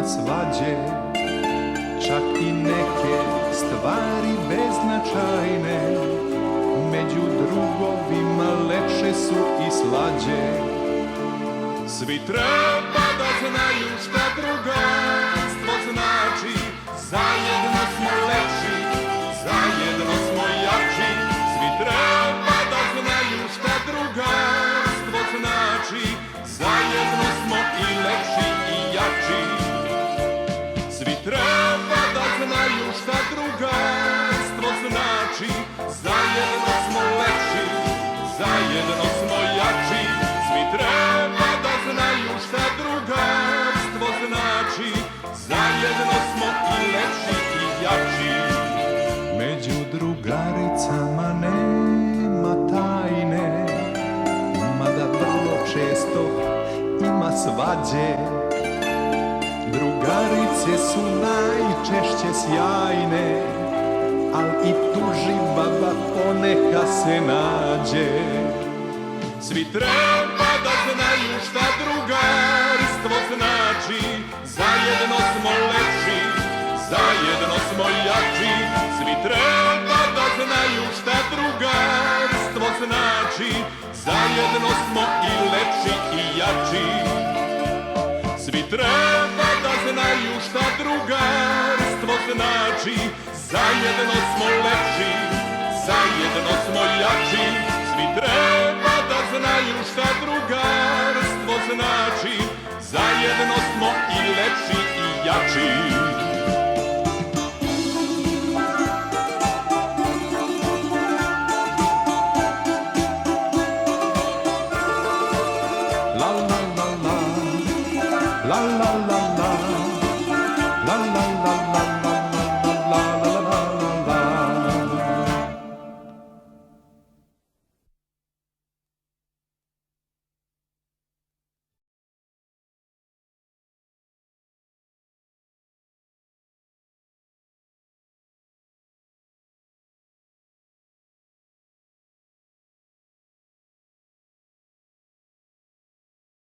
svađe, čak i neke stvari beznačajne, među drugovima lepše su i slađe. Svi treba da znaju šta drugarstvo znači, zajedno smo lepši, zajedno smo jači. Svi treba da znaju šta drugarstvo znači, zajedno smo i lepši i jači. Svi treba da znaju šta drugarstvo znači, zajedno smo lepši, zajedno smo jači. Svi treba da znaju šta drugarstvo znači, zajedno smo i lepši i jači. Među drugaricama nema tajne, mada vrlo često ima svađe. Drugarice su najčešće sjajne, al i tuži baba poneka se nađe. Svi treba da znaju šta drugarstvo znači, zajedno smo lepši, zajedno smo jači. Svi treba da znaju šta drugarstvo znači, zajedno smo i lepši i jači. Svi treba da znaju šta drugarstvo znači, zajedno smo lepši, zajedno smo jači. Svi treba da znaju šta drugarstvo znači, zajedno smo i lepši i jači. La la la la, la la la la.